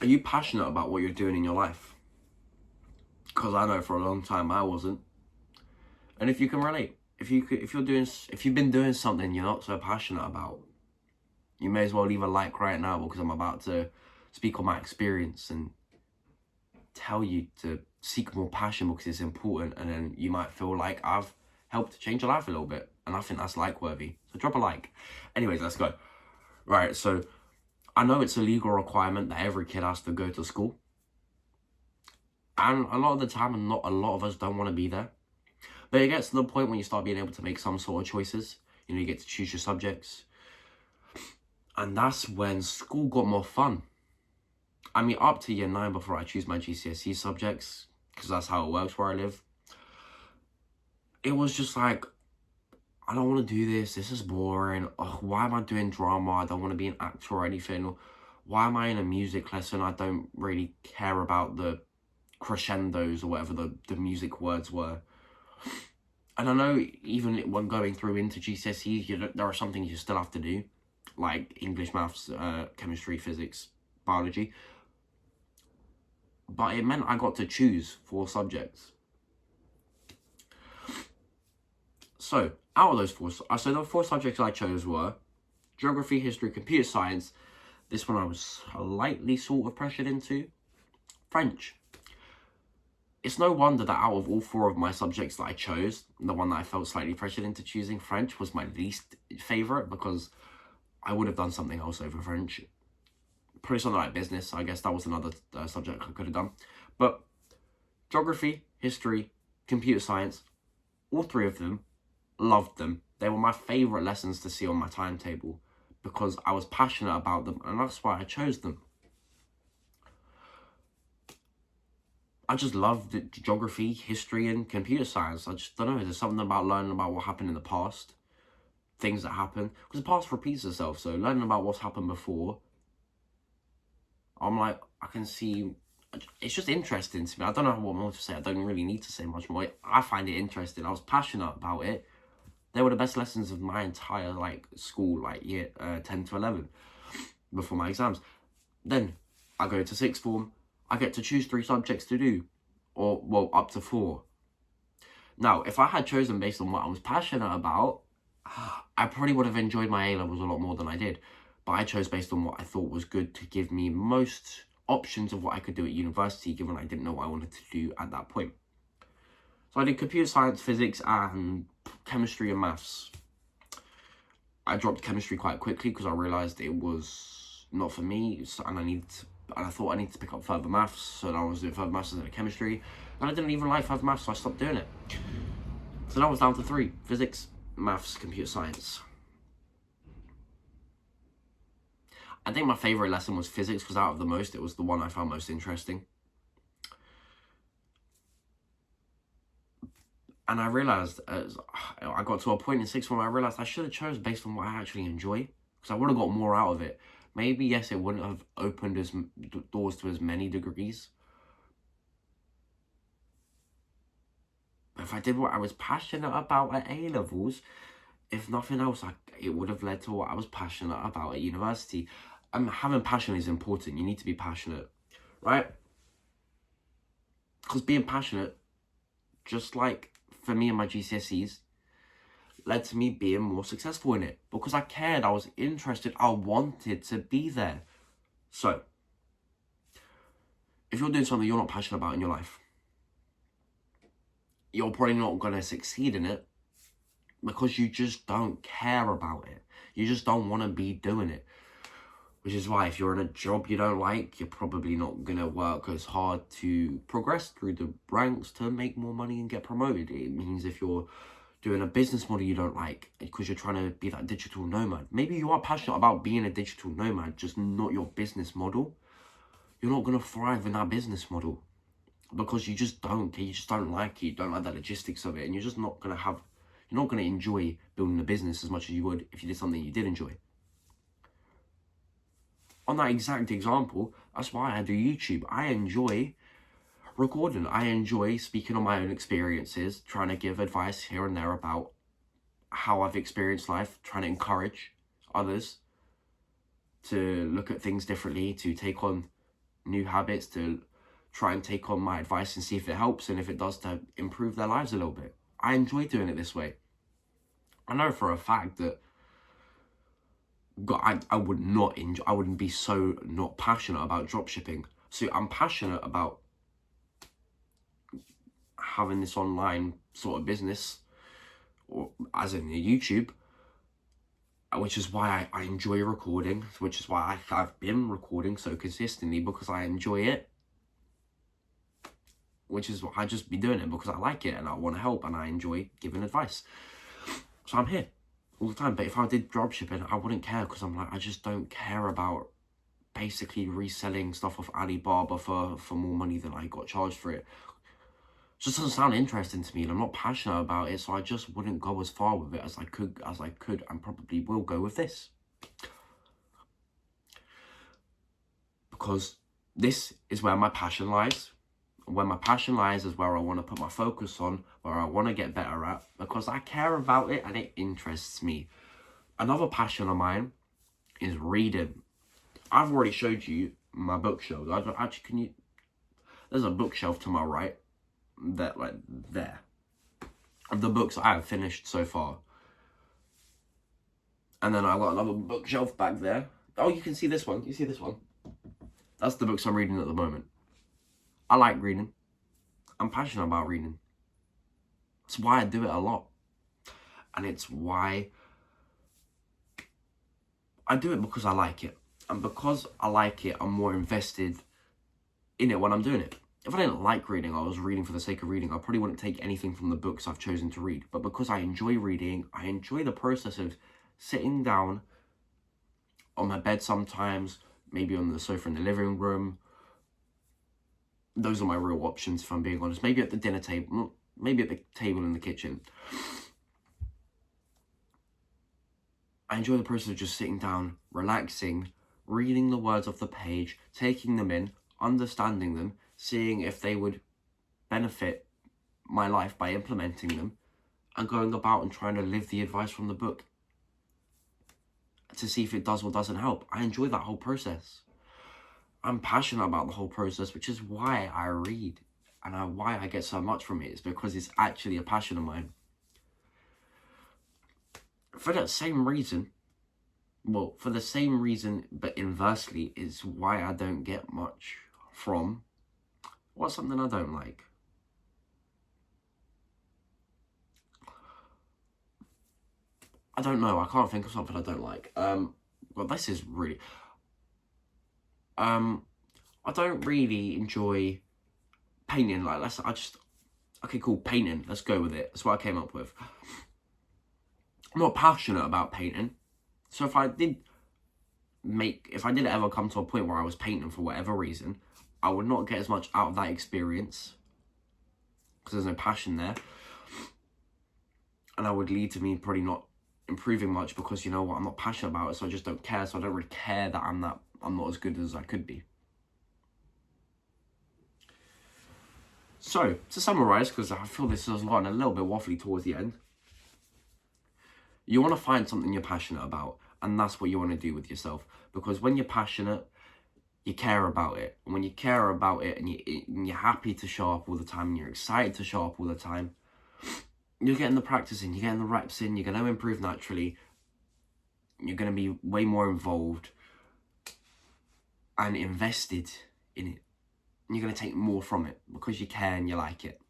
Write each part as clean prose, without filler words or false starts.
Are you passionate about what you're doing in your life? Because I know for a long time I wasn't. And if you can relate, if you've been doing something you're not so passionate about, you may as well leave a like right now, because I'm about to speak on my experience and tell you to seek more passion because it's important, and then you might feel like I've helped change your life a little bit, and I think that's like worthy. So drop a like. Anyways, let's go. Right, so I know it's a legal requirement that every kid has to go to school, and a lot of the time, and not a lot of us don't want to be there. But it gets to the point when you start being able to make some sort of choices. You know, you get to choose your subjects, and that's when school got more fun. I mean, up to year 9 before I choose my GCSE subjects, because that's how it works where I live. It was just like, I don't want to do this. This is boring. Ugh, why am I doing drama? I don't want to be an actor or anything. Why am I in a music lesson? I don't really care about the crescendos or whatever the music words were. And I know even when going through into GCSEs, there are some things you still have to do, like English, maths, chemistry, physics, biology. But it meant I got to choose 4 subjects. So, out of those 4, so the 4 subjects I chose were geography, history, computer science. This one I was slightly sort of pressured into. French. It's no wonder that out of all 4 of my subjects that I chose, the one that I felt slightly pressured into choosing, French, was my least favourite, because I would have done something else over French. Probably something like business. I guess that was another subject I could have done. But geography, history, computer science, all 3 of them, loved them. They were my favourite lessons to see on my timetable, because I was passionate about them, and that's why I chose them. I just love the geography, history, and computer science. I just don't know. There's something about learning about what happened in the past, things that happen, because the past repeats itself. So learning about what's happened before, I'm like, I can see. It's just interesting to me. I don't know what more to say. I don't really need to say much more. I find it interesting. I was passionate about it. They were the best lessons of my entire school, year 10 to 11, before my exams. Then I go to 6th form. I get to choose 3 subjects to do, or well, up to 4. Now, if I had chosen based on what I was passionate about, I probably would have enjoyed my A-levels a lot more than I did. But I chose based on what I thought was good to give me most options of what I could do at university, given I didn't know what I wanted to do at that point. So I did computer science, physics, and chemistry and maths. I dropped chemistry quite quickly because I realised it was not for me, and I thought I needed to pick up further maths, so I was doing further maths instead of chemistry, and I didn't even like further maths, so I stopped doing it. So now I was down to 3: physics, maths, computer science. I think my favourite lesson was physics, because out of the most, it was the one I found most interesting. And I realised, as I got to a point in 6th form, I realised I should have chose based on what I actually enjoy, because I would have got more out of it. Maybe, yes, it wouldn't have opened doors to as many degrees. But if I did what I was passionate about at A-levels, if nothing else, it would have led to what I was passionate about at university. Having passion is important. You need to be passionate, right? Because being passionate, just like for me and my GCSEs, led to me being more successful in it, because I cared, I was interested, I wanted to be there. So, if you're doing something you're not passionate about in your life, you're probably not going to succeed in it, because you just don't care about it. You just don't want to be doing it. Which is why if you're in a job you don't like, you're probably not going to work as hard to progress through the ranks to make more money and get promoted. It means if you're doing a business model you don't like, because you're trying to be that digital nomad, maybe you are passionate about being a digital nomad, just not your business model, you're not going to thrive in that business model, because you just don't like it, you don't like the logistics of it, and you're just not going to you're not going to enjoy building a business as much as you would if you did something you did enjoy. On that exact example, that's why I do YouTube. I enjoy recording. I enjoy speaking on my own experiences, trying to give advice here and there about how I've experienced life, trying to encourage others to look at things differently, to take on new habits, to try and take on my advice and see if it helps, and if it does, to improve their lives a little bit. I enjoy doing it this way. I know for a fact that I would not enjoy, I wouldn't be so not passionate about dropshipping. So I'm passionate about having this online sort of business, or as in the YouTube, which is why I enjoy recording, which is why I've been recording so consistently, because I enjoy it. Which is why I just be doing it because I like it and I want to help and I enjoy giving advice. So I'm here all the time. But if I did dropshipping, I wouldn't care, because I'm like, I just don't care about basically reselling stuff off Alibaba for more money than I got charged for it. It just doesn't sound interesting to me, and I'm not passionate about it, so I just wouldn't go as far with it as I could and probably will go with this. Because this is where my passion lies. Where my passion lies is where I want to put my focus on, where I want to get better at, because I care about it and it interests me. Another passion of mine is reading. I've already showed you my bookshelf. Actually, there's a bookshelf to my right, that like there, of the books I have finished so far. And then I've got another bookshelf back there. Oh, you can see this one. You see this one? That's the books I'm reading at the moment. I like reading. I'm passionate about reading. That's why I do it a lot. And it's why I do it, because I like it. And because I like it, I'm more invested in it when I'm doing it. If I didn't like reading, I was reading for the sake of reading, I probably wouldn't take anything from the books I've chosen to read. But because I enjoy reading, I enjoy the process of sitting down on my bed sometimes, maybe on the sofa in the living room. Those are my real options, if I'm being honest. Maybe at the dinner table, maybe at the table in the kitchen. I enjoy the process of just sitting down, relaxing, reading the words off the page, taking them in, understanding them, seeing if they would benefit my life by implementing them, and going about and trying to live the advice from the book to see if it does or doesn't help. I enjoy that whole process. I'm passionate about the whole process, which is why I read, and why I get so much from it. It's because it's actually a passion of mine. For that same reason, for the same reason, but inversely, is why I don't get much from, what's something I don't like? I don't know. I can't think of something I don't like. Well, this is really... I don't really enjoy painting. Like, okay, cool, painting. Let's go with it. That's what I came up with. I'm not passionate about painting. So if I did ever come to a point where I was painting for whatever reason, I would not get as much out of that experience, because there's no passion there. And that would lead to me probably not improving much, because, you know what, I'm not passionate about it, so I just don't care. So I don't really care that I'm not as good as I could be. So, to summarise, because I feel this has gotten a little bit waffly towards the end, you want to find something you're passionate about, and that's what you want to do with yourself. Because when you're passionate, you care about it. And when you care about it and you're happy to show up all the time, and you're excited to show up all the time, you're getting the practice in, you're getting the reps in, you're going to improve naturally, you're going to be way more involved and invested in it. And you're going to take more from it because you care and you like it.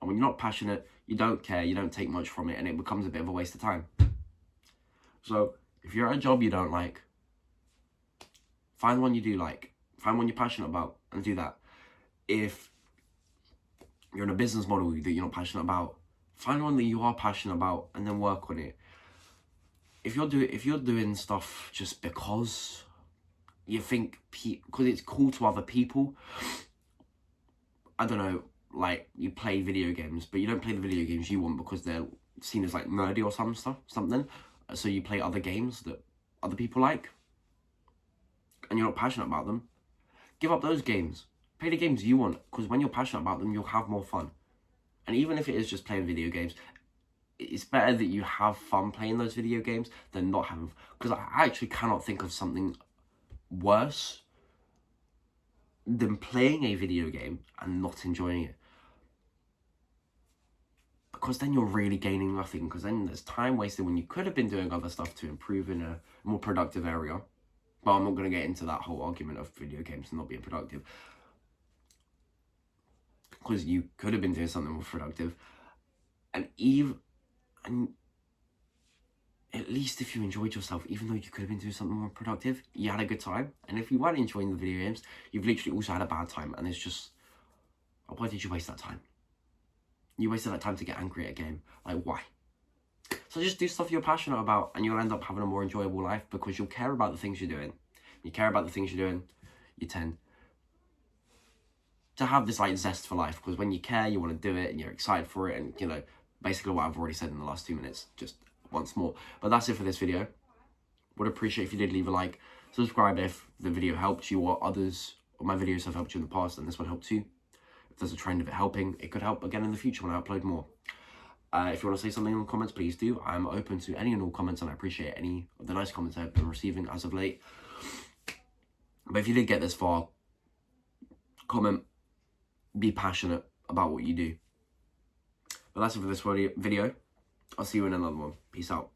And when you're not passionate, you don't care, you don't take much from it, and it becomes a bit of a waste of time. So, if you're at a job you don't like, find one you do like. Find one you're passionate about and do that. If you're in a business model that you're not passionate about, find one that you are passionate about and then work on it. If you're doing stuff just because you think, because it's cool to other people, I don't know, like you play video games, but you don't play the video games you want because they're seen as like nerdy or something. So you play other games that other people like, and you're not passionate about them. Give up those games. Play the games you want, because when you're passionate about them, you'll have more fun. And even if it is just playing video games, it's better that you have fun playing those video games than not having. Because I actually cannot think of something worse than playing a video game and not enjoying it. Because then you're really gaining nothing, because then there's time wasted when you could have been doing other stuff to improve in a more productive area. But I'm not going to get into that whole argument of video games not being productive, because you could have been doing something more productive. And at least if you enjoyed yourself, even though you could have been doing something more productive, you had a good time. And if you weren't enjoying the video games, you've literally also had a bad time. And it's just, why did you waste that time? You wasted that time to get angry at a game. Like, why? So just do stuff you're passionate about, and you'll end up having a more enjoyable life, because you'll care about the things you're doing. You care about the things you're doing, you tend to have this like zest for life, because when you care, you want to do it, and you're excited for it. And you know, basically what I've already said in the last 2 minutes, just once more. But that's it for this video. Would appreciate if you did leave a like, subscribe if the video helped you, or my videos have helped you in the past and this one helped you. If there's a trend of it helping, it could help again in the future when I upload more. If you want to say something in the comments, please do. I'm open to any and all comments, and I appreciate any of the nice comments I've been receiving as of late. But if you did get this far, comment, be passionate about what you do. But that's it for this video. I'll see you in another one. Peace out.